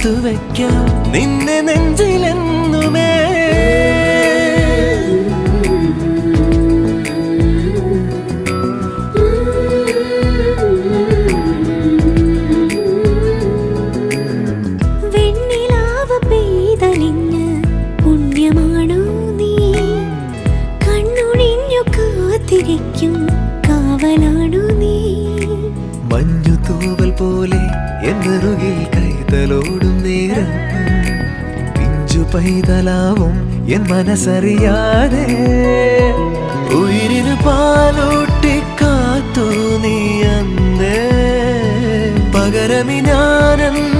ചേർത്തു വയ്ക്കാം നിന്നെ നെഞ്ചിലെന്നുമേ. വെണ്ണിലാവ് പെയ്തലിഞ്ഞ് പുണ്യമാണോ നീ? കണ്ണുണിഞ്ഞു കാത്തിരിക്കും കാവലാണോ നീ? മഞ്ഞു തൂവൽ പോലെ എന്നറുകിൽ കൈതലോടും നേരം പിഞ്ചു പൈതലാവും എൻ മനസ്സറിയാതെ. ഉയിരിന് പാലൂട്ടി കാത്തു നീ അന്നേ, പകരമി ഞാനെന്ന്